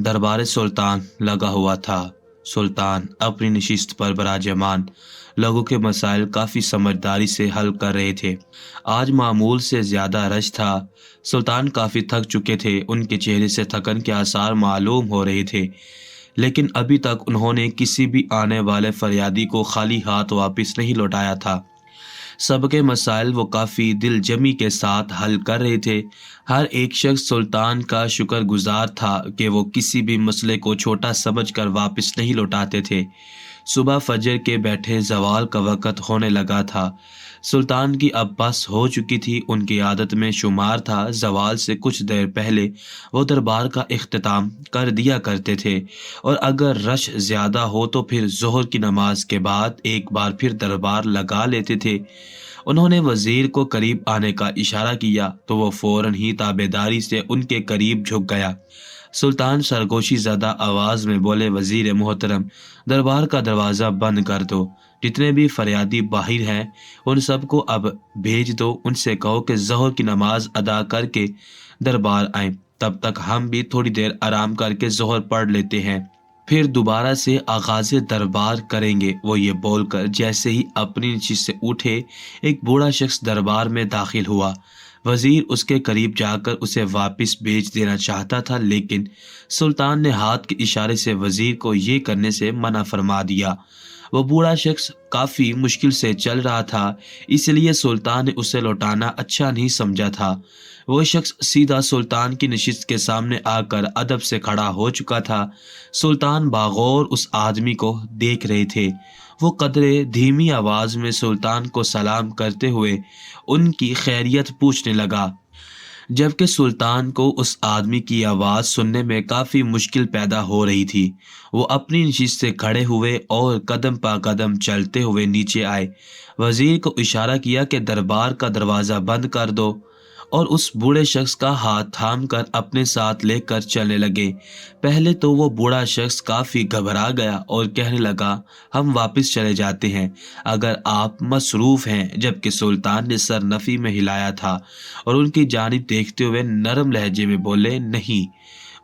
दरबार सुल्तान लगा हुआ था। सुल्तान अपनी नशिस्त पर बराजमान लोगों के मसाइल काफ़ी समझदारी से हल कर रहे थे। आज मामूल से ज़्यादा रश था। सुल्तान काफ़ी थक चुके थे, उनके चेहरे से थकन के आसार मालूम हो रहे थे, लेकिन अभी तक उन्होंने किसी भी आने वाले फरियादी को खाली हाथ वापस नहीं लौटाया था। सबके मसाइल वो काफ़ी दिलजमी के साथ हल कर रहे थे। हर एक शख्स सुल्तान का शुक्रगुजार था कि वो किसी भी मसले को छोटा समझकर वापस नहीं लौटाते थे। सुबह फजर के बैठे ज़वाल का वक़्त होने लगा था। सुल्तान की अब बस हो चुकी थी, उनकी आदत में शुमार था ज़वाल से कुछ देर पहले वो दरबार का इख्तिताम कर दिया करते थे, और अगर रश ज़्यादा हो तो फिर ज़ोहर की नमाज के बाद एक बार फिर दरबार लगा लेते थे। उन्होंने वज़ीर को करीब आने का इशारा किया तो वो फ़ौरन ही ताबेदारी से उनके करीब झुक गया। सुल्तान सरगोशी ज़दा आवाज़ में बोले, वज़ीर मोहतरम, दरबार का दरवाज़ा बंद कर दो। जितने भी फरियादी बाहर हैं उन सबको अब भेज दो। उनसे कहो कि ज़ोहर की नमाज अदा करके दरबार आएं, तब तक हम भी थोड़ी देर आराम करके ज़ोहर पढ़ लेते हैं, फिर दोबारा से आगाज़ दरबार करेंगे। वो ये बोलकर जैसे ही अपनी नशिस्त से उठे, एक बूढ़ा शख्स दरबार में दाखिल हुआ। वज़ीर उसके करीब जाकर उसे वापस भेज देना चाहता था, लेकिन सुल्तान ने हाथ के इशारे से वज़ीर को ये करने से मना फरमा दिया। वो बूढ़ा शख्स काफ़ी मुश्किल से चल रहा था, इसलिए सुल्तान ने उसे लौटाना अच्छा नहीं समझा था। वो शख्स सीधा सुल्तान की नशिस्त के सामने आकर अदब से खड़ा हो चुका था। सुल्तान बागौर उस आदमी को देख रहे थे। वो कदरे धीमी आवाज़ में सुल्तान को सलाम करते हुए उनकी खैरियत पूछने लगा, जबकि सुल्तान को उस आदमी की आवाज़ सुनने में काफ़ी मुश्किल पैदा हो रही थी। वो अपनी नशिस्त से खड़े हुए और कदम पा कदम चलते हुए नीचे आए। वज़ीर को इशारा किया कि दरबार का दरवाज़ा बंद कर दो, और उस बूढ़े शख्स का हाथ थाम कर अपने साथ लेकर चलने लगे। पहले तो वो बूढ़ा शख्स काफ़ी घबरा गया और कहने लगा, हम वापस चले जाते हैं अगर आप मसरूफ़ हैं। जबकि सुल्तान ने सर नफ़ी में हिलाया था और उनकी जानिब देखते हुए नरम लहजे में बोले, नहीं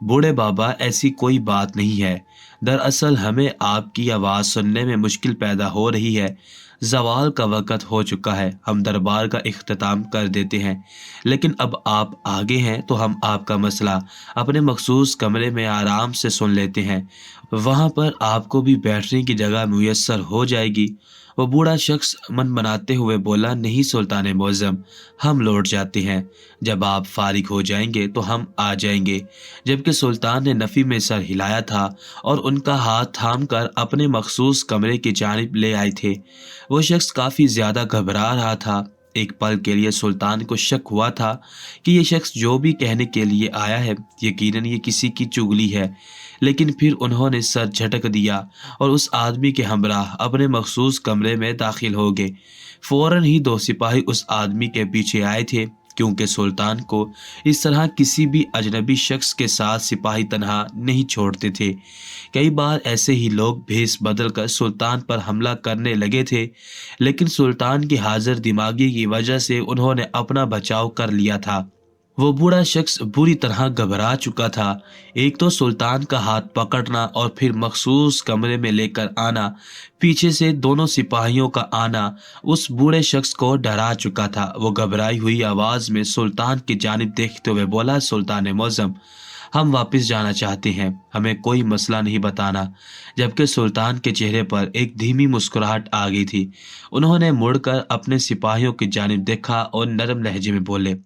बूढ़े बाबा, ऐसी कोई बात नहीं है। दरअसल हमें आपकी आवाज़ सुनने में मुश्किल पैदा हो रही है। ज़वाल का वक़्त हो चुका है, हम दरबार का इख्तिताम कर देते हैं, लेकिन अब आप आगे हैं तो हम आपका मसला अपने मखसूस कमरे में आराम से सुन लेते हैं। वहाँ पर आपको भी बैठने की जगह मुयस्सर हो जाएगी। वो बूढ़ा शख्स मन बनाते हुए बोला, नहीं सुल्तान मुअज़्ज़म, हम लौट जाते हैं, जब आप फारिग हो जाएंगे तो हम आ जाएंगे। जबकि सुल्तान ने नफ़ी में सर हिलाया था और उनका हाथ थाम कर अपने मखसूस कमरे की जानिब ले आए थे। वो शख्स काफ़ी ज़्यादा घबरा रहा था। एक पल के लिए सुल्तान को शक हुआ था कि ये शख्स जो भी कहने के लिए आया है यकीनन ये किसी की चुगली है, लेकिन फिर उन्होंने सर झटक दिया और उस आदमी के हमराह अपने मखसूस कमरे में दाखिल हो गए। फ़ौरन ही दो सिपाही उस आदमी के पीछे आए थे, क्योंकि सुल्तान को इस तरह किसी भी अजनबी शख्स के साथ सिपाही तन्हा नहीं छोड़ते थे। कई बार ऐसे ही लोग भेस बदल कर सुल्तान पर हमला करने लगे थे, लेकिन सुल्तान की हाजिर दिमागी की वजह से उन्होंने अपना बचाव कर लिया था। वो बूढ़ा शख्स बुरी तरह घबरा चुका था। एक तो सुल्तान का हाथ पकड़ना और फिर मखसूस कमरे में लेकर आना, पीछे से दोनों सिपाहियों का आना उस बूढ़े शख्स को डरा चुका था। वो घबराई हुई आवाज़ में सुल्तान की जानिब देखते हुए बोला, सुल्तान मुअज़्ज़म, हम वापस जाना चाहते हैं, हमें कोई मसला नहीं बताना। जबकि सुल्तान के चेहरे पर एक धीमी मुस्कुराहट आ गई थी। उन्होंने मुड़कर अपने सिपाहियों की जानिब देखा और नरम लहजे में बोले,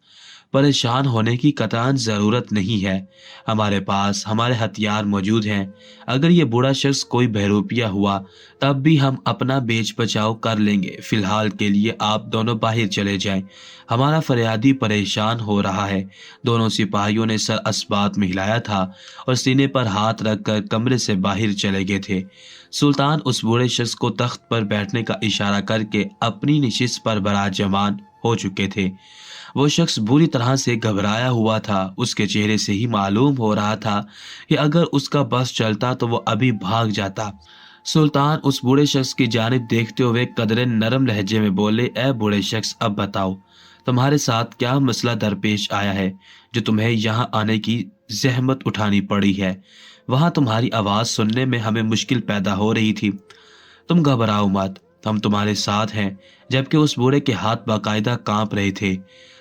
परेशान होने की कतई ज़रूरत नहीं है, हमारे पास हमारे हथियार मौजूद हैं। अगर ये बूढ़ा शख्स कोई बहरूपिया हुआ तब भी हम अपना बेच बचाव कर लेंगे। फ़िलहाल के लिए आप दोनों बाहर चले जाएं, हमारा फरियादी परेशान हो रहा है। दोनों सिपाहियों ने सर असबात में हिलाया था और सीने पर हाथ रखकर कमरे से बाहर चले गए थे। सुल्तान उस बूढ़े शख्स को तख्त पर बैठने का इशारा करके अपनी नशिस्त पर बराजमान हो चुके थे। वो शख्स बुरी तरह से घबराया हुआ था। उसके चेहरे से ही मालूम हो रहा था कि अगर उसका बस चलता तो वो अभी भाग जाता। सुल्तान उस बूढ़े शख्स की जानिब देखते हुए कदरे नरम लहजे में बोले, ए बूढ़े शख्स, अब बताओ तुम्हारे साथ क्या मसला दरपेश आया है जो तुम्हें यहाँ आने की जहमत उठानी पड़ी है। वहां तुम्हारी आवाज सुनने में हमें मुश्किल पैदा हो रही थी। तुम घबराओ मत, हम तुम्हारे साथ हैं। जबकि उस बूढ़े के हाथ बाकायदा कांप रहे थे।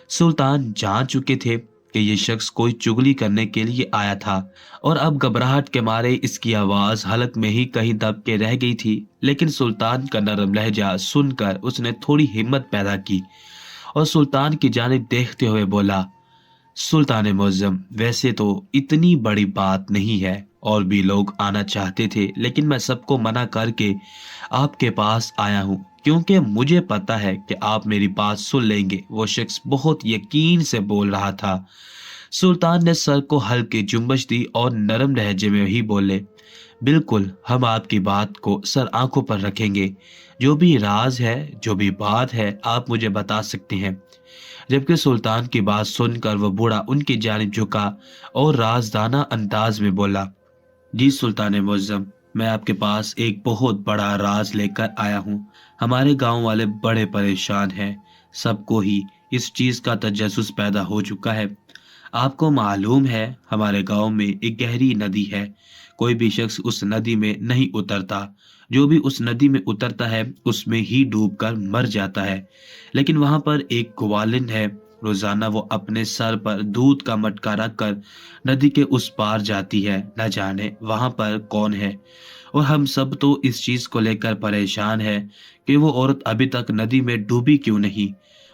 सुल्तान जान चुके थे कि ये शख्स कोई चुगली करने के लिए आया था और अब घबराहट के मारे इसकी आवाज हलक में ही कहीं दब के रह गई थी। लेकिन सुल्तान का नरम लहजा सुनकर उसने थोड़ी हिम्मत पैदा की और सुल्तान की जानिब देखते हुए बोला, सुल्तान मुअज्जम, वैसे तो इतनी बड़ी बात नहीं है, और भी लोग आना चाहते थे, लेकिन मैं सबको मना करके आपके पास आया हूँ क्योंकि मुझे पता है कि आप मेरी बात सुन लेंगे। वो शख्स बहुत यकीन से बोल रहा था। सुल्तान ने सर को हल्की जुम्बश दी और नरम लहजे में ही बोले, बिल्कुल, हम आपकी बात को सर आंखों पर रखेंगे। जो भी राज है, जो भी बात है, आप मुझे बता सकते हैं। जबकि सुल्तान की बात सुनकर वह बूढ़ा उनकी जानिब झुका और राजदाना अंदाज में बोला, जी सुल्तान मुअज्जम, मैं आपके पास एक बहुत बड़ा राज लेकर आया हूँ। हमारे गांव वाले बड़े परेशान हैं। सबको ही इस चीज का तजस्सुस पैदा हो चुका है। आपको मालूम है, हमारे गांव में एक गहरी नदी है। कोई भी शख्स उस नदी में नहीं उतरता। जो भी उस नदी में उतरता है उसमें ही डूबकर मर जाता है। लेकिन वहां पर एक ग्वालिन है। रोजाना वो अपने सर पर दूध का मटका रखकर नदी के उस पार जाती है। न जाने वहां पर कौन है। और हम सब तो इस चीज को लेकर परेशान है कि वो औरत अभी तक नदी में डूबी क्यों नहीं।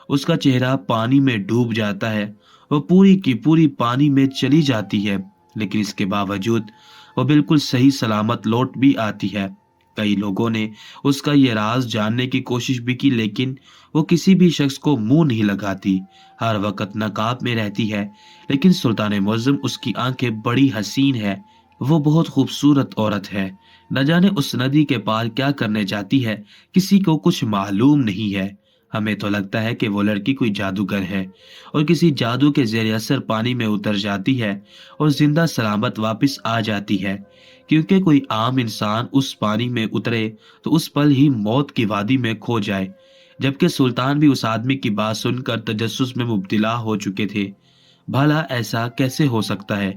उसका चेहरा पानी में डूब जाता है, वो पूरी की पूरी पानी में चली जाती है, लेकिन इसके बावजूद वो बिल्कुल सही सलामत लौट भी आती है। कई लोगों ने उसका ये राज जानने की कोशिश भी की, लेकिन वो किसी भी शख्स को मुंह नहीं लगाती। हर वक्त नकाब में रहती है। लेकिन सुल्तान मुअज्जम, उसकी आंखें बड़ी हसीन है। वो बहुत खूबसूरत औरत है। न जाने उस नदी के पार क्या करने जाती है, किसी को कुछ मालूम नहीं है। हमें तो लगता है कि वो लड़की कोई जादूगर है और किसी जादू के ज़ेर असर पानी में उतर जाती है और जिंदा सलामत वापस आ जाती है। क्योंकि कोई आम इंसान उस पानी में उतरे तो उस पल ही मौत की वादी में खो जाए। जबकि सुल्तान भी उस आदमी की बात सुनकर तजस्सुस में मुब्तला हो चुके थे। भला ऐसा कैसे हो सकता है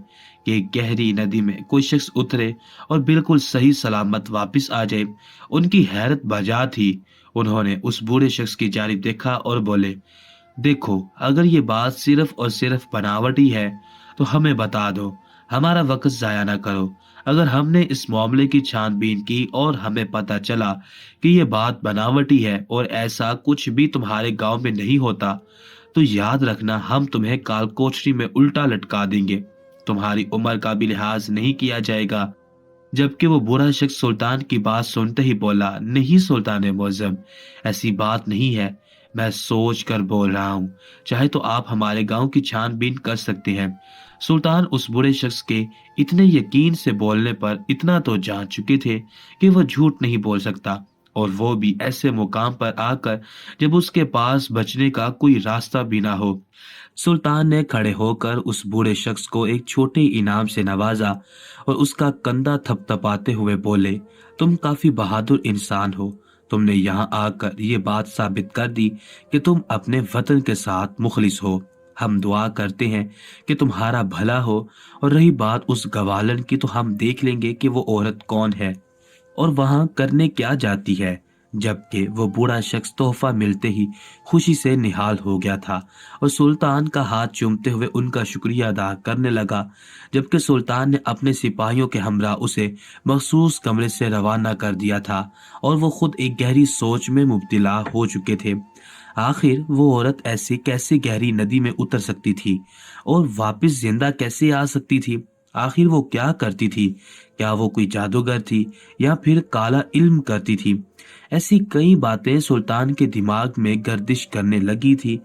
कि एक गहरी नदी में कोई शख्स उतरे और बिल्कुल सही सलामत वापस आ जाए। उनकी हैरत बजा थी। उन्होंने उस बूढ़े शख्स की जानिब देखा और बोले, देखो, अगर ये बात सिर्फ और सिर्फ बनावटी है तो हमें बता दो, हमारा वक्त जाया ना करो। अगर हमने इस मामले की छानबीन की और हमें पता चला कि ये बात बनावटी है और ऐसा कुछ भी तुम्हारे गांव में नहीं होता, तो याद रखना, हम तुम्हें कालकोठरी में उल्टा लटका देंगे। तुम्हारी उम्र का भी लिहाज नहीं किया जाएगा। जबकि वो बुरा शख्स सुल्तान की बात सुनते ही बोला, नहीं सुल्तान मुअज्जम, ऐसी बात नहीं है। मैं सोच कर बोल रहा हूँ। चाहे तो आप हमारे गांव की छानबीन कर सकते हैं। सुल्तान उस बुरे शख्स के इतने यकीन से बोलने पर इतना तो जान चुके थे कि वह झूठ नहीं बोल सकता, और वो भी ऐसे मुकाम पर आकर जब उसके पास बचने का कोई रास्ता भी ना हो। सुल्तान ने खड़े होकर उस बूढ़े शख्स को एक छोटे इनाम से नवाजा और उसका कंधा थपथपाते हुए बोले, तुम काफी बहादुर इंसान हो। तुमने यहाँ आकर ये बात साबित कर दी कि तुम अपने वतन के साथ मुखलिस हो। हम दुआ करते हैं कि तुम्हारा भला हो। और रही बात उस गवालन की, तो हम देख लेंगे कि वो औरत कौन है और वहां करने क्या जाती है। जबकि वो बूढ़ा शख्स तोहफा मिलते ही खुशी से निहाल हो गया था और सुल्तान का हाथ चूमते हुए उनका शुक्रिया अदा करने लगा। जबकि सुल्तान ने अपने सिपाहियों के हमरा उसे मखसूस कमरे से रवाना कर दिया था और वो खुद एक गहरी सोच में मुब्तला हो चुके थे। आखिर वो औरत ऐसे कैसे गहरी नदी में उतर सकती थी और वापस जिंदा कैसे आ सकती थी? आखिर वो क्या करती थी? क्या वो कोई जादूगर थी या फिर काला इल्म करती थी? ऐसी कई बातें सुल्तान के दिमाग में गर्दिश करने लगी थी।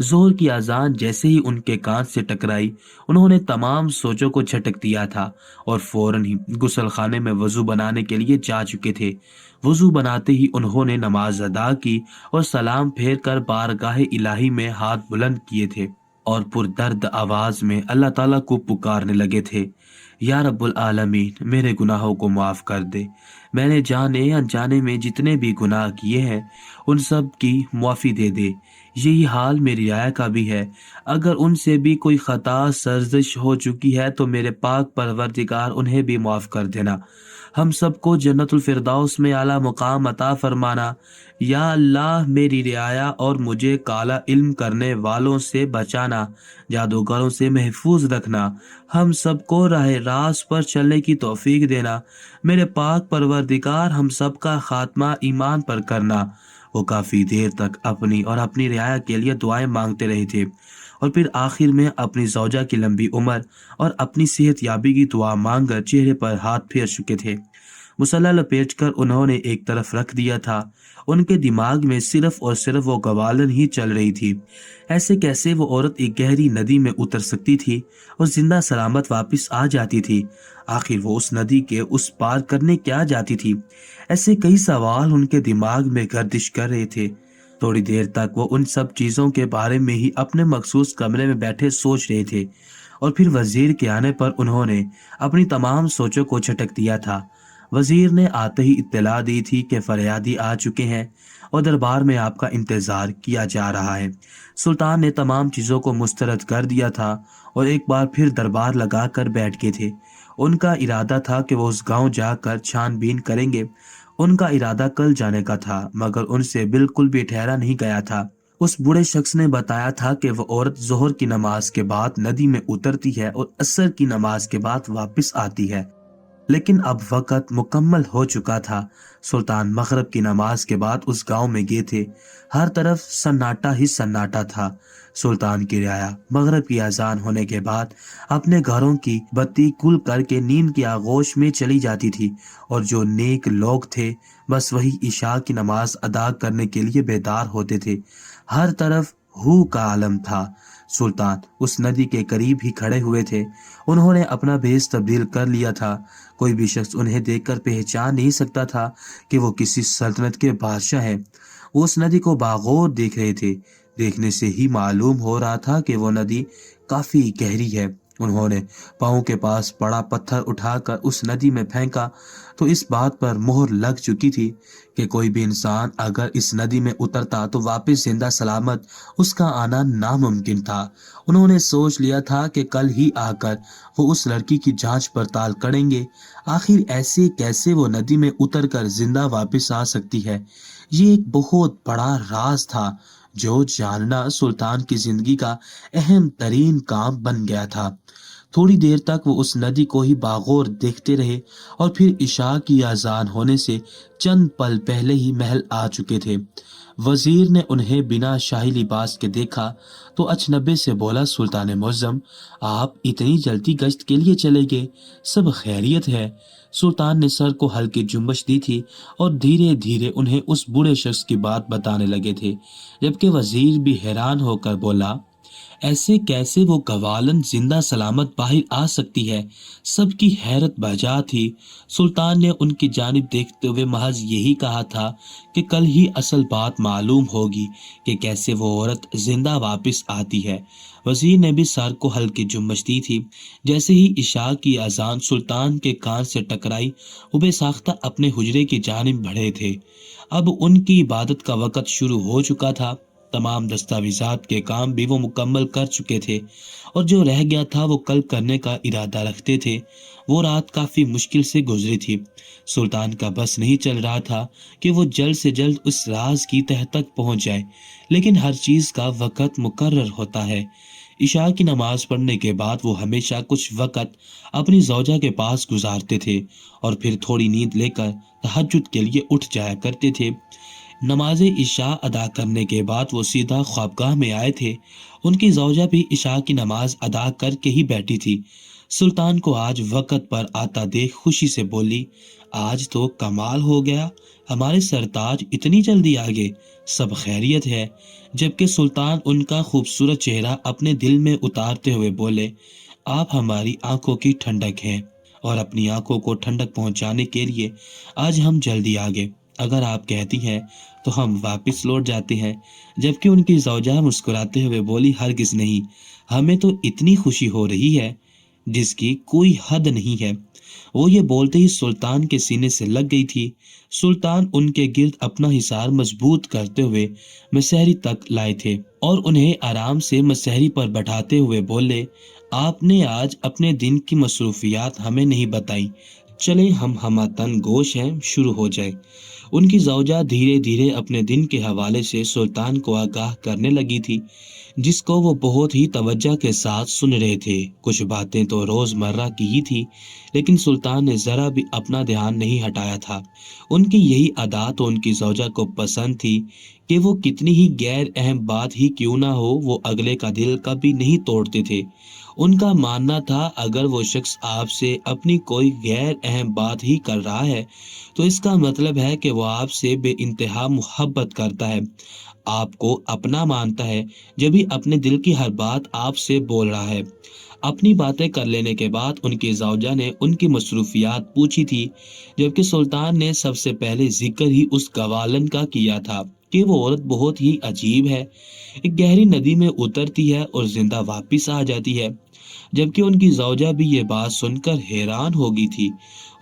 जोर की अजान जैसे ही उनके कान से टकराई, उन्होंने तमाम सोचों को झटक दिया था और फौरन ही गुसल खाने में वजू बनाने के लिए जा चुके थे। वजू बनाते ही उन्होंने नमाज अदा की और सलाम फेर कर बारगाह इलाही में हाथ बुलंद किए थे। और पुरदर्द आवाज में अल्लाह ताला को पुकारने लगे थे, या रब्बुल आलमीन, मेरे गुनाहों को माफ़ कर दे। मैंने जाने अनजाने में जितने भी गुनाह किए हैं उन सब की मुआफ़ी दे दे। यही हाल मेरी आया का भी है। अगर उनसे भी कोई ख़ता सर्जिश हो चुकी है तो मेरे पाक परवरदिगार उन्हें भी माफ़ कर देना। हम सबको जन्नतुल फिरदौस में आला मुकाम अता फरमाना। या अल्लाह, मेरी रियाया और मुझे काला इल्म करने वालों से बचाना, जादूगरों से महफूज रखना। हम सबको राह रास्त पर चलने की तौफीक देना। मेरे पाक परवरदिगार, हम सबका खात्मा ईमान पर करना। वो काफ़ी देर तक अपनी और अपनी रियाया के लिए दुआएं मांगते रहे थे और फिर आखिर में अपनी ज़ौजा की लंबी उम्र और अपनी सेहत याबी की दुआ मांगकर चेहरे पर हाथ फेर चुके थे। मुसल्ला लपेटकर उन्होंने एक तरफ रख दिया था। उनके दिमाग में सिर्फ और सिर्फ वो गवालन ही चल रही थी। ऐसे कैसे वो औरत एक गहरी नदी में उतर सकती थी और जिंदा सलामत वापस आ जाती थी? आखिर वो उस नदी के उस पार करने क्या जाती थी? ऐसे कई सवाल उनके दिमाग में गर्दिश कर रहे थे। थोड़ी देर तक वो उन सब चीज़ों के बारे में ही अपने मखसूस कमरे में बैठे सोच रहे थे और फिर वजीर के आने पर उन्होंने अपनी तमाम सोचों को झटक दिया था। वजीर ने आते ही इत्तला दी थी कि फरियादी आ चुके हैं और दरबार में आपका इंतजार किया जा रहा है। सुल्तान ने तमाम चीज़ों को मुस्तरद कर दिया था और एक बार फिर दरबार लगा कर बैठ गए थे। उनका इरादा था कि वो उस गांव जाकर छानबीन करेंगे। उनका इरादा कल जाने का था, मगर उनसे बिल्कुल भी ठहरा नहीं गया था। उस बूढ़े शख्स ने बताया था कि वह औरत जोहर की नमाज के बाद नदी में उतरती है और असर की नमाज के बाद वापस आती है। लेकिन अब वक़्त मुकम्मल हो चुका था। सुल्तान मगरिब की नमाज के बाद उस गांव में गए थे। हर तरफ सन्नाटा ही सन्नाटा था। सुल्तान की रियाया मगरिब की अजान होने के बाद अपने घरों की बत्ती कुल करके नींद की आगोश में चली जाती थी और जो नेक लोग थे बस वही इशा की नमाज अदा करने के लिए बेदार होते थे। हर तरफ हू का आलम था। सुल्तान उस नदी के करीब ही खड़े हुए थे। उन्होंने अपना भेष तब्दील कर लिया था। कोई भी शख्स उन्हें देखकर पहचान नहीं सकता था कि वो किसी सल्तनत के बादशाह हैं। वो उस नदी को बागौर देख रहे थे। देखने से ही मालूम हो रहा था कि वो नदी काफी गहरी है। उन्होंने पाँव के पास पड़ा पत्थर उठाकर उस नदी में फेंका तो इस बात पर मोहर लग चुकी थी कि कोई भी इंसान अगर इस नदी में उतरता तो वापस जिंदा सलामत उसका आना नामुमकिन था। उन्होंने सोच लिया था कि कल ही आकर वो उस लड़की की जांच पड़ताल करेंगे। आखिर ऐसे कैसे वो नदी में उतरकर जिंदा वापस आ सकती है? ये एक बहुत बड़ा राज था जो जानना सुल्तान की जिंदगी का अहम तरीन काम बन गया था। थोड़ी देर तक वो उस नदी को ही बागौर देखते रहे और फिर इशा की अजान होने से चंद पल पहले ही महल आ चुके थे। वजीर ने उन्हें बिना शाही लिबास के देखा तो अचनबे से बोला, सुल्तान मुअज्जम, आप इतनी जल्दी गश्त के लिए चले गए, सब खैरियत है? सुल्तान ने सर को हल्की जुम्बश दी थी और धीरे धीरे उन्हें उस बूढ़े शख्स की बात बताने लगे थे, जबकि वजीर भी हैरान होकर बोला, ऐसे कैसे वो गवालन जिंदा सलामत बाहर आ सकती है? सबकी हैरत बजा थी। सुल्तान ने उनकी जानिब देखते हुए महज यही कहा था कि कल ही असल बात मालूम होगी कि कैसे वो औरत जिंदा वापस आती है। वजीर ने भी सर को हल्की जुम्बश दी थी। जैसे ही इशा की अजान सुल्तान के कान से टकराई, वो बेसाख्ता अपने हुजरे की जानिब बढ़े थे। अब उनकी इबादत का वक़्त शुरू हो चुका था। तमाम दस्तावेजात के काम भी वो मुकम्मल कर चुके थे और जो रह गया था वो कल करने का इरादा रखते थे। वो रात काफी मुश्किल से गुजरी थी। सुल्तान का बस नहीं चल रहा था कि वो जल्द से जल्द उस राज की तह तक पहुंच जाए, लेकिन हर चीज का वक़्त मुकर्रर होता है। इशा की नमाज पढ़ने के बाद वो हमेशा कुछ वक़्त अपनी ज़ौजा के पास गुजारते थे और फिर थोड़ी नींद लेकर तहज्जुद के लिए उठ जाया करते थे। नमाज इशा अदा करने के बाद वो सीधा ख्वाबगाह में आए थे। उनकी ज़ौजा भी इशा की नमाज अदा करके ही बैठी थी। सुल्तान को आज वक़्त पर आता देख खुशी से बोली, आज तो कमाल हो गया, हमारे सरताज इतनी जल्दी आ गए, सब खैरियत है? जबकि सुल्तान उनका खूबसूरत चेहरा अपने दिल में उतारते हुए बोले, आप हमारी आंखों की ठंडक हैं और अपनी आंखों को ठंडक पहुंचाने के लिए आज हम जल्दी आ गए। अगर आप कहती हैं तो हम वापस लौट जाते हैं। जबकि उनकी ज़ौजा मुस्कुराते हुए बोली, हरगिज़ नहीं, हमें तो इतनी खुशी हो रही है जिसकी कोई हद नहीं है। वो ये बोलते ही सुल्तान के सीने से लग गई थी। सुल्तान उनके गिर्द अपना हिसार मजबूत करते हुए मसहरी तक लाए थे और उन्हें आराम से मसहरी पर बैठाते हुए बोले, आपने आज अपने दिन की मसरूफियात हमें नहीं बताई, चले हम हमतन गोश हैं, शुरू हो जाए। उनकी ज़ौजा धीरे धीरे अपने दिन के हवाले से सुल्तान को आगाह करने लगी थी, जिसको वो बहुत ही तवज्जो के साथ सुन रहे थे। कुछ बातें तो रोजमर्रा की ही थी, लेकिन सुल्तान ने जरा भी अपना ध्यान नहीं हटाया था। उनकी यही अदा तो उनकी ज़ौजा को पसंद थी कि वो कितनी ही गैर अहम बात ही क्यों ना हो, वो अगले का दिल कभी नहीं तोड़ते थे। उनका मानना था, अगर वो शख्स आपसे अपनी कोई गैर अहम बात ही कर रहा है तो इसका मतलब है कि वो आपसे बेइंतहा मोहब्बत करता है, आपको अपना मानता है, जब भी अपने दिल की हर बात आपसे बोल रहा है। अपनी बातें कर लेने के बाद उनकी ज़ौजा ने उनकी मसरूफियात पूछी थी, जबकि सुल्तान ने सबसे पहले जिक्र ही उस गवालन का किया था कि वो औरत बहुत ही अजीब है, एक गहरी नदी में उतरती है और जिंदा वापस आ जाती है। जबकि उनकी ज़ौजा भी ये बात सुनकर हैरान हो गई थी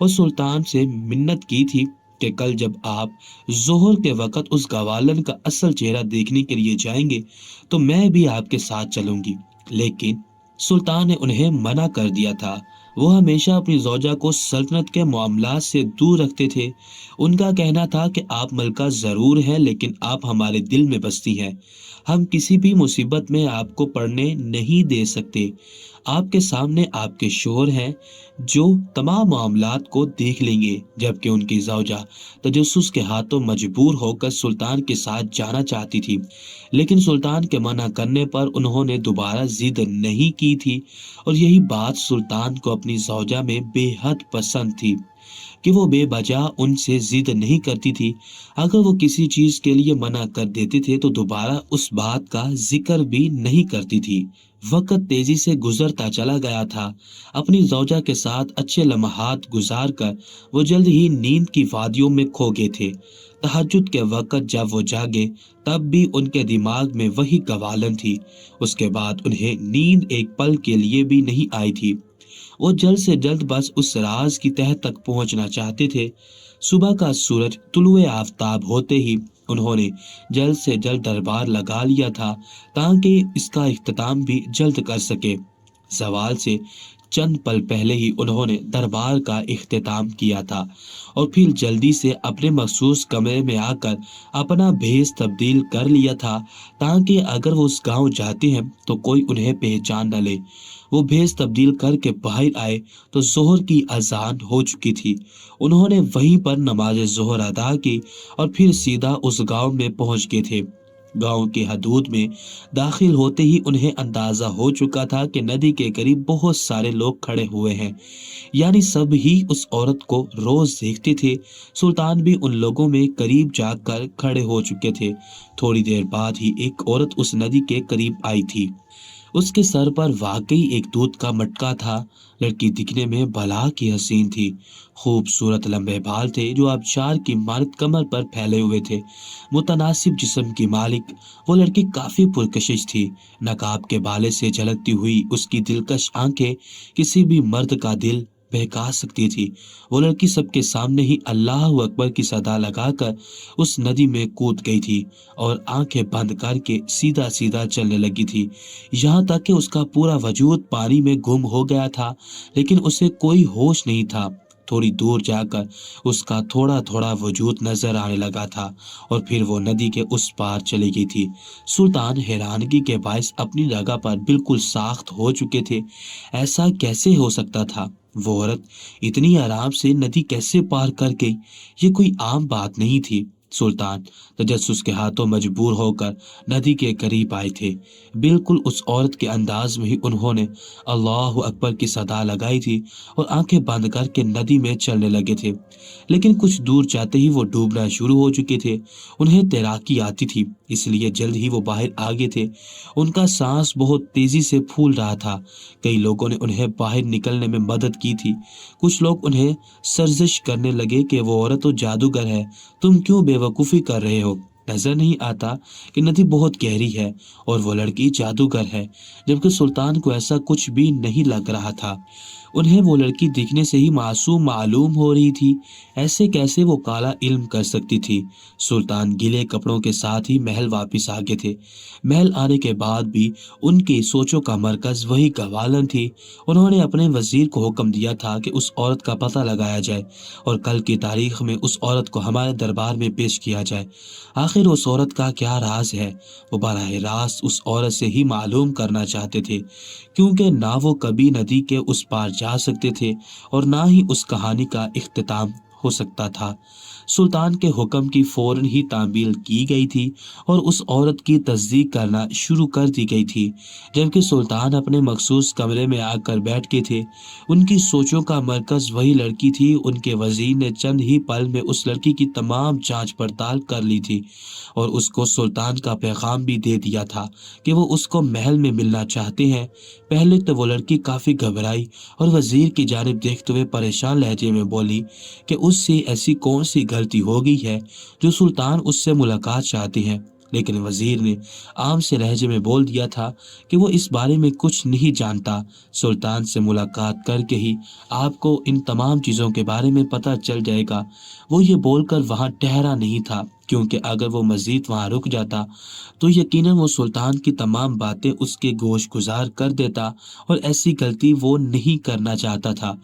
और सुल्तान से मिन्नत की थी कि कल जब आप जोहर के वक़्त उस गवालन का असल चेहरा देखने के लिए जाएंगे तो मैं भी आपके साथ चलूंगी। लेकिन सुल्तान ने उन्हें मना कर दिया था। वो हमेशा अपनी ज़ौजा को सल्तनत के मामलात से दूर रखते थे। उनका कहना था कि आप मलका ज़रूर हैं, लेकिन आप हमारे दिल में बसती हैं। हम किसी भी मुसीबत में आपको पड़ने नहीं दे सकते। आपके सामने आपके शोहर हैं जो तमाम मामलात को देख लेंगे। जबकि उनकी ज़ौजा तजस्सुस के हाथों मजबूर होकर सुल्तान के साथ जाना चाहती थी, लेकिन सुल्तान के मना करने पर उन्होंने दोबारा जिद नहीं की थी। और यही बात सुल्तान को अपनी ज़ौजा में बेहद पसंद थी कि वो बेवजह उनसे जिद नहीं करती थी। अगर वो किसी चीज के लिए मना कर देते थे तो दोबारा उस बात का जिक्र भी नहीं करती थी। वक्त तेजी से गुजरता चला गया था। अपनी ज़ौजा के साथ अच्छे लम्हात गुजार कर वो जल्द ही नींद की वादियों में खो गए थे। तहज्जुद के वक्त जब वो जागे तब भी उनके दिमाग में वही कवालन थी। उसके बाद उन्हें नींद एक पल के लिए भी नहीं आई थी। वो जल्द से जल्द बस उस राज की तह तक पहुंचना चाहते थे। सुबह का सूरज तुलुए आफताब होते ही उन्होंने जल्द से जल्द दरबार लगा लिया था ताकि इसका इख्तिताम भी जल्द कर सके। सवाल से चंद पल पहले ही उन्होंने दरबार का इख्तिताम किया था और फिर जल्दी से अपने मखसूस कमरे में आकर अपना भेष तब्दील कर लिया था ताकि अगर वो उस गांव जाते हैं तो कोई उन्हें पहचान न ले। वो भेष तब्दील करके बाहर आए तो जोहर की अजान हो चुकी थी। उन्होंने वहीं पर नमाज जोहर अदा की और फिर सीधा उस गांव में पहुंच गए थे। गांव के हदूद में दाखिल होते ही उन्हें अंदाजा हो चुका था कि नदी के करीब बहुत सारे लोग खड़े हुए हैं, यानी सब ही उस औरत को रोज देखते थे। सुल्तान भी उन लोगों में करीब जाकर खड़े हो चुके थे। थोड़ी देर बाद ही एक औरत उस नदी के करीब आई थी। उसके सर पर वाकई एक दूध का मटका था। लड़की दिखने में भला की हसीन थी। खूबसूरत लंबे बाल थे जो आबशार की मानत कमर पर फैले हुए थे। मुतनासिब जिस्म की मालिक वो लड़की काफी पुरकशिश थी। नकाब के बाले से झलकती हुई उसकी दिलकश आंखें किसी भी मर्द का दिल बहका सकती थी। वो लड़की सबके सामने ही अल्लाह अकबर की सदा लगाकर उस नदी में कूद गई थी और आंखें बंद करके सीधा सीधा चलने लगी थी, यहाँ तक कि उसका पूरा वजूद पानी में गुम हो गया था, लेकिन उसे कोई होश नहीं था। थोड़ी दूर जाकर उसका थोड़ा थोड़ा वजूद नजर आने लगा था और फिर वो नदी के उस पार चली गई थी। सुल्तान हैरानगी के बायस अपनी जगह पर बिल्कुल साख्त हो चुके थे। ऐसा कैसे हो सकता था? वो औरत इतनी आराम से नदी कैसे पार कर गई? ये कोई आम बात नहीं थी। सुल्तान तजस्सुस के हाथों मजबूर होकर नदी के करीब आए थे। बिल्कुल उस औरत के अंदाज में ही उन्होंने अल्लाह अकबर की सदा लगाई थी और आंखें बंद करके नदी में चलने लगे थे। लेकिन कुछ दूर जाते ही वो डूबना शुरू हो चुके थे। उन्हें तैराकी आती थी, इसलिए जल्द ही वो बाहर आ गए थे। उनका सांस बहुत तेजी से फूल रहा था। कई लोगों ने उन्हें बाहर निकलने में मदद की थी। कुछ लोग उन्हें सर्जिश करने लगे कि वो औरत तो जादूगर है, तुम क्यों बेवकूफ़ी कर रहे हो। नजर नहीं आता कि नदी बहुत गहरी है और वो लड़की जादूगर है, जबकि सुल्तान को ऐसा कुछ भी नहीं लग रहा था। उन्हें वो लड़की दिखने से ही मासूम मालूम हो रही थी। ऐसे कैसे वो काला इल्म कर सकती थी? सुल्तान गीले कपड़ों के साथ ही महल वापस आ गए थे। महल आने के बाद भी उनकी सोचों का मरकज वही गवालन थी। उन्होंने अपने वजीर को हुक्म दिया था कि उस औरत का पता लगाया जाए और कल की तारीख में उस औरत को हमारे दरबार में पेश किया जाए। आखिर उस औरत का क्या राज है? वो बराह रास्त उस औरत से ही मालूम करना चाहते थे, क्योंकि ना वो कभी नदी के उस पार जा सकते थे और ना ही उस कहानी का इख्तिताम हो सकता था। सुल्तान के हुक्म की फौरन ही तामील की गई थी और उस औरत की तस्दीक करना शुरू कर दी गई थी। जबकि सुल्तान अपने मखसूस कमरे में आकर बैठ के थे, उनकी सोचों का मरकज वही लड़की थी। उनके वजीर ने चंद ही पल में उस लड़की की तमाम जांच पड़ताल कर ली थी और उसको सुल्तान का पैगाम भी दे दिया था कि वो उसको महल में मिलना चाहते हैं। पहले तो वो लड़की काफी घबराई और वजीर की जानिब देखते हुए परेशान लहजे में बोली कि उससे ऐसी कौन सी गलती हो गई है जो सुल्तान उससे मुलाकात चाहते हैं। लेकिन वजीर ने आम से लहजे में बोल दिया था कि वो इस बारे में कुछ नहीं जानता। सुल्तान से मुलाकात करके ही आपको इन तमाम चीज़ों के बारे में पता चल जाएगा। वो ये बोलकर वहाँ ठहरा नहीं था, क्योंकि अगर वो मजीद वहाँ रुक जाता तो यकीनन वो सुल्तान की तमाम बातें उसके गोश गुजार कर देता और ऐसी गलती वो नहीं करना चाहता था।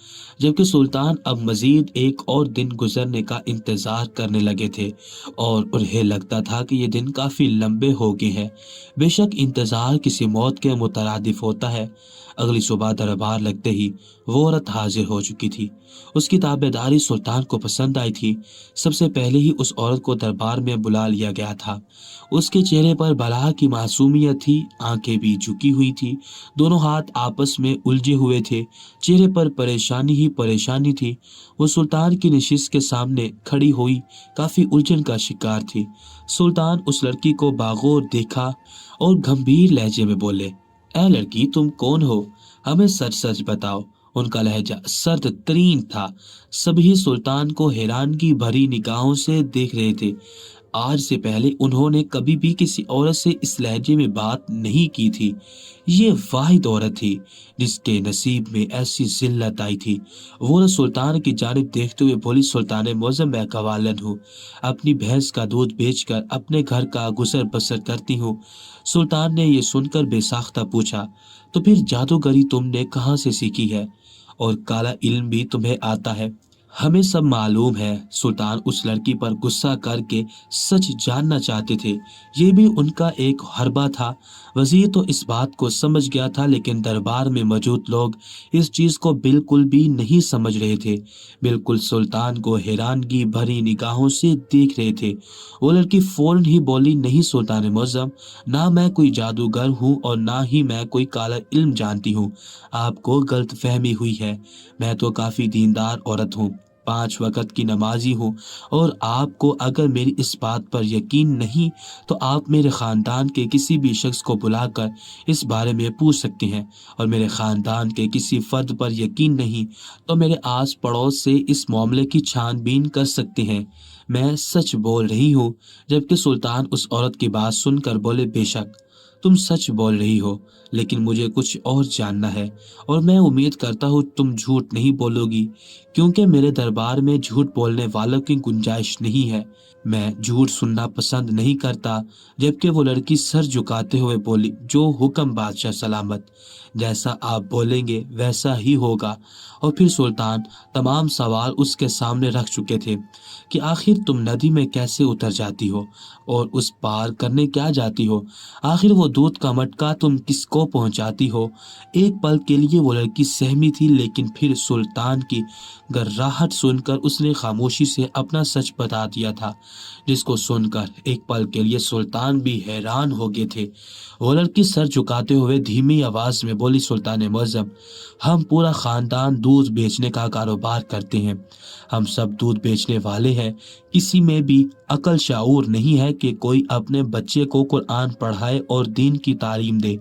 जबकि सुल्तान अब मजीद एक और दिन गुजरने का इंतज़ार करने लगे थे और उन्हें लगता था कि ये दिन काफ़ी लंबे हो गए हैं। बेशक इंतज़ार किसी मौत के मुतरादिफ होता है। अगली सुबह दरबार लगते ही वो औरत हाजिर हो चुकी थी। उसकी ताबेदारी सुल्तान को पसंद आई थी। सबसे पहले ही उस औरत को दरबार में बुला लिया गया था। उसके चेहरे पर बला की मासूमियत थी, आंखें भी झुकी हुई थी, दोनों हाथ आपस में उलझे हुए थे, चेहरे पर परेशानी ही परेशानी थी। वो सुल्तान की नशिस्त के सामने खड़ी हुई काफी उलझन का शिकार थी। सुल्तान उस लड़की को बागौर देखा और गंभीर लहजे में बोले, ए लड़की, तुम कौन हो? हमें सच सच बताओ। उनका लहजा सर्द तरीन था। सभी सुल्तान को हैरानगी भरी निगाहों से देख रहे थे। आज से पहले उन्होंने कभी भी किसी औरत से इस लहजे में बात नहीं की थी। ये वाहिद औरत थी जिसके नसीब में ऐसी जिल्लत आई थी। वो न सुल्तान की जानिब देखते हुए बोली, सुल्तान मुअज़्ज़म, मैं कवालन हूँ, अपनी भैंस का दूध बेचकर अपने घर का गुजर बसर करती हूँ। सुल्तान ने ये सुनकर बेसाख्ता पूछा, तो फिर जादूगरी तुमने कहाँ से सीखी है और काला इल्म भी तुम्हें आता है? हमें सब मालूम है। सुल्तान उस लड़की पर गुस्सा करके सच जानना चाहते थे। ये भी उनका एक हरबा था। वजीर तो इस बात को समझ गया था, लेकिन दरबार में मौजूद लोग इस चीज को बिल्कुल भी नहीं समझ रहे थे। बिल्कुल सुल्तान को हैरानगी भरी निगाहों से देख रहे थे। वो लड़की फौरन ही बोली, नहीं सुल्तान मुअज़्ज़म, ना मैं कोई जादूगर हूँ और ना ही मैं कोई काला इल्म जानती हूँ। आपको गलत फहमी हुई है। मैं तो काफी दीनदार औरत हूँ, 5 वक्त की नमाजी हूँ और आपको अगर मेरी इस बात पर यकीन नहीं तो आप मेरे ख़ानदान के किसी भी शख्स को बुलाकर इस बारे में पूछ सकते हैं, और मेरे ख़ानदान के किसी फ़र्द पर यकीन नहीं तो मेरे आस पड़ोस से इस मामले की छानबीन कर सकते हैं। मैं सच बोल रही हूँ। जबकि सुल्तान उस औरत की बात सुनकर बोले, बेशक तुम सच बोल रही हो, लेकिन मुझे कुछ और जानना है और मैं उम्मीद करता हूँ तुम झूठ नहीं बोलोगी, क्योंकि मेरे दरबार में झूठ बोलने वालों की गुंजाइश नहीं है। मैं झूठ सुनना पसंद नहीं करता। जबकि वो लड़की सर झुकाते हुए बोली, जो हुक्म बादशाह सलामत, जैसा आप बोलेंगे वैसा ही होगा। और फिर सुल्तान तमाम सवाल उसके सामने रख चुके थे कि आखिर तुम नदी में कैसे उतर जाती हो और उस पार करने क्या जाती हो? आखिर वो दूध का मटका तुम किसको पहुंचाती हो? एक पल के लिए वो लड़की सहमी थी, लेकिन फिर सुल्तान की गर्राहट सुनकर उसने खामोशी से अपना सच बता दिया था, जिसको सुनकर एक पल के लिए सुल्तान भी हैरान हो गए थे। वो लड़की सर झुकाते हुए धीमी आवाज में बोली, सुल्तान मुअज़्ज़म, हम पूरा खानदान दूध बेचने का कारोबार करते हैं। हम सब दूध बेचने वाले हैं। किसी में भी अकल शाऊर नहीं है कि कोई अपने बच्चे को कुरान पढ़ाए और दीन की तालीम दे।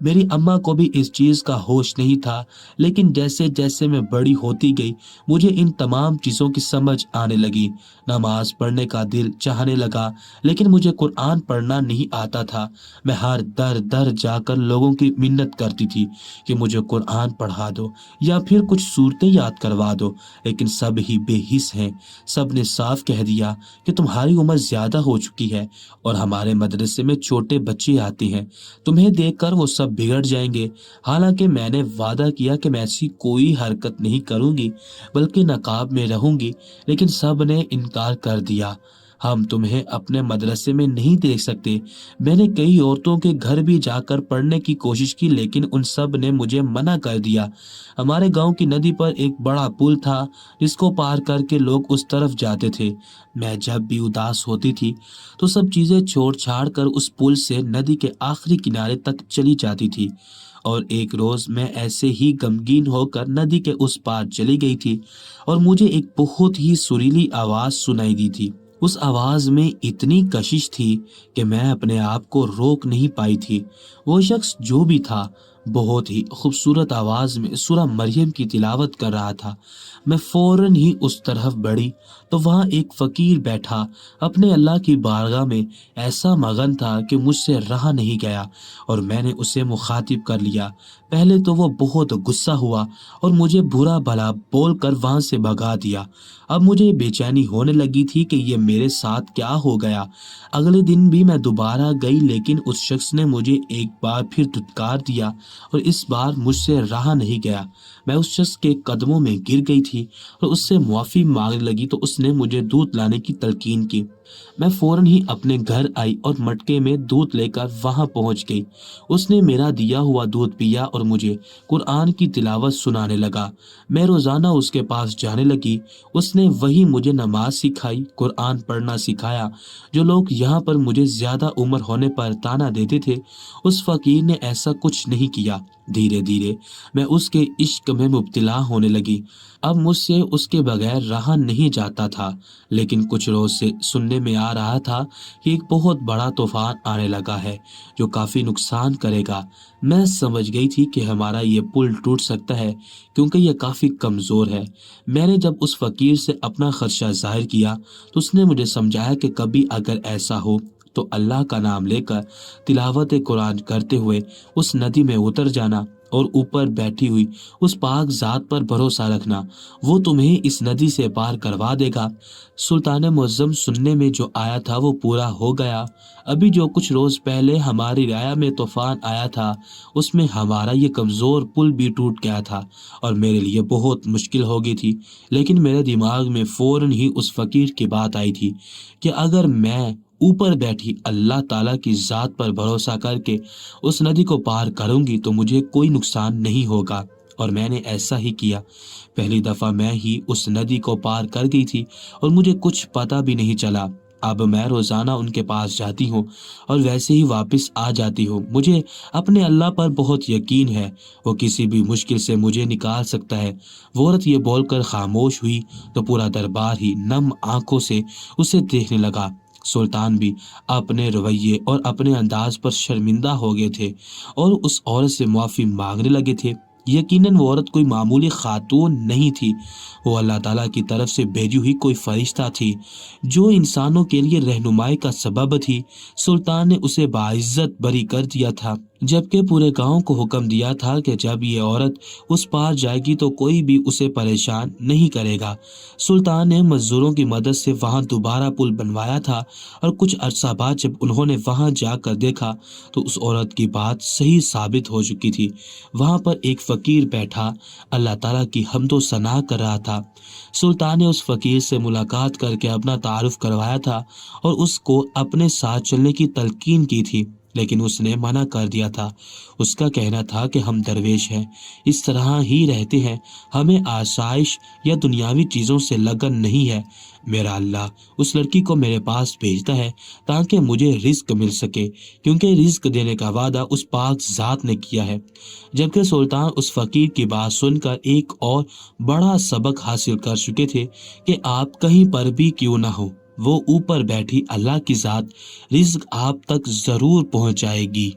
मेरी अम्मा को भी इस चीज़ का होश नहीं था, लेकिन जैसे जैसे मैं बड़ी होती गई मुझे इन तमाम चीज़ों की समझ आने लगी। नमाज पढ़ने का दिल चाहने लगा, लेकिन मुझे कुरान पढ़ना नहीं आता था। मैं हर दर दर जाकर लोगों की मिन्नत करती थी कि मुझे कुरान पढ़ा दो या फिर कुछ सूरतें याद करवा दो, लेकिन सब ही बेहिस हैं। सब ने साफ कह दिया कि तुम्हारी उम्र ज़्यादा हो चुकी है और हमारे मदरसे में छोटे बच्चे आते हैं, तुम्हें देखकर वो सब बिगड़ जाएंगे। हालांकि मैंने वादा किया कि मैं ऐसी कोई हरकत नहीं करूंगी, बल्कि नकाब में रहूंगी, लेकिन सब ने इनकार कर दिया। हम तुम्हें अपने मदरसे में नहीं देख सकते। मैंने कई औरतों के घर भी जाकर पढ़ने की कोशिश की, लेकिन उन सब ने मुझे मना कर दिया। हमारे गांव की नदी पर एक बड़ा पुल था जिसको पार करके लोग उस तरफ जाते थे। मैं जब भी उदास होती थी तो सब चीजें छोड़ छाड़ कर उस पुल से नदी के आखिरी किनारे तक चली जाती थी। और एक रोज मैं ऐसे ही गमगीन होकर नदी के उस पार चली गई थी और मुझे एक बहुत ही सुरीली आवाज सुनाई दी थी। उस आवाज में इतनी कशिश थी कि मैं अपने आप को रोक नहीं पाई थी। वो शख्स जो भी था बहुत ही खूबसूरत आवाज में सूरह मरियम की तिलावत कर रहा था। मैं फौरन ही उस तरफ बढ़ी तो वहां एक फकीर बैठा अपने अल्लाह की बारगाह में ऐसा मगन था कि मुझसे रहा नहीं गया और मैंने उसे मुखातिब कर लिया। पहले तो वो बहुत गुस्सा हुआ और मुझे बुरा भला बोलकर वहां से भगा दिया। अब मुझे बेचैनी होने लगी थी कि ये मेरे साथ क्या हो गया। अगले दिन भी मैं दोबारा गई, लेकिन उस शख्स ने मुझे एक बार फिर धुतकार दिया और इस बार मुझसे रहा नहीं गया। मैं उस शख्स के कदमों में गिर गई थी और उससे मुआफ़ी मांगने लगी तो उसने मुझे दूध लाने की तलकीन की। मैं फौरन ही अपने घर आई और मटके में दूध लेकर वहां पहुंच गई। उसने मेरा दिया हुआ दूध पिया और मुझे कुरान की तिलावत सुनाने लगा। मैं रोजाना उसके पास जाने लगी। उसने वही मुझे नमाज सिखाई, कुरान पढ़ना सिखाया। जो लोग यहाँ पर मुझे ज्यादा उम्र होने पर ताना देते थे, उस फकीर ने ऐसा कुछ नहीं किया। धीरे धीरे मैं उसके इश्क में मुब्तला होने लगी। अब मुझसे उसके बगैर रहा नहीं जाता था, लेकिन कुछ रोज से सुनने में आ रहा था कि एक बहुत बड़ा तूफान आने लगा है जो काफी नुकसान करेगा। मैं समझ गई थी कि हमारा ये पुल टूट सकता है क्योंकि ये काफी कमजोर है। मैंने जब उस फकीर से अपना खदशा जाहिर किया तो उसने मुझे समझाया कि कभी अगर ऐसा हो तो अल्लाह का नाम लेकर तिलावत कुरान करते हुए उस नदी में उतर जाना और ऊपर बैठी हुई उस पाक जात पर भरोसा रखना, वो तुम्हें इस नदी से पार करवा देगा। सुल्तान मुअज्जम सुनने में जो आया था वो पूरा हो गया। अभी जो कुछ रोज पहले हमारी राया में तूफान आया था उसमें हमारा ये कमजोर पुल भी टूट गया था और मेरे लिए बहुत मुश्किल हो गई थी। लेकिन मेरे दिमाग में फौरन ही उस फकीर की बात आई थी कि अगर मैं ऊपर बैठी अल्लाह ताला की जात पर भरोसा करके उस नदी को पार करूंगी तो मुझे कोई नुकसान नहीं होगा। और मैंने ऐसा ही किया। पहली दफा मैं ही उस नदी को पार कर गई थी और मुझे कुछ पता भी नहीं चला। अब मैं रोजाना उनके पास जाती हूँ और वैसे ही वापस आ जाती हूँ। मुझे अपने अल्लाह पर बहुत यकीन है, वो किसी भी मुश्किल से मुझे निकाल सकता है। वो औरत ये बोलकर खामोश हुई तो पूरा दरबार ही नम आंखों से उसे देखने लगा। सुल्तान भी अपने रवैये और अपने अंदाज पर शर्मिंदा हो गए थे और उस औरत से माफी मांगने लगे थे। यकीनन वो औरत कोई मामूली खातून नहीं थी, वो अल्लाह ताला की तरफ से भेजी हुई कोई फरिश्ता थी जो इंसानों के लिए रहनुमाई का सबब थी। सुल्तान ने उसे बाइज्जत बरी कर दिया था, जबकि पूरे गांव को हुक्म दिया था कि जब ये औरत उस पार जाएगी तो कोई भी उसे परेशान नहीं करेगा। सुल्तान ने मजदूरों की मदद से वहां दोबारा पुल बनवाया था और कुछ अरसा बाद जब उन्होंने वहां जाकर देखा तो उस औरत की बात सही साबित हो चुकी थी। वहां पर एक फकीर बैठा अल्लाह ताला की हम्दो सना कर रहा था। सुल्तान ने उस फकीर से मुलाकात करके अपना तारुफ करवाया था और उसको अपने साथ चलने की तलकीन की थी, लेकिन उसने मना कर दिया था। उसका कहना था कि हम दरवेश हैं, इस तरह ही रहते हैं, हमें आसाइश या दुनियावी चीज़ों से लगन नहीं है। मेरा अल्लाह उस लड़की को मेरे पास भेजता है ताकि मुझे रिस्क मिल सके, क्योंकि रिस्क देने का वादा उस पाक ज़ात ने किया है। जबकि सुल्तान उस फकीर की बात सुनकर एक और बड़ा सबक हासिल कर चुके थे कि आप कहीं पर भी क्यों ना हो, वो ऊपर बैठी अल्लाह की ज़ात रिज्क आप तक ज़रूर पहुंचाएगी।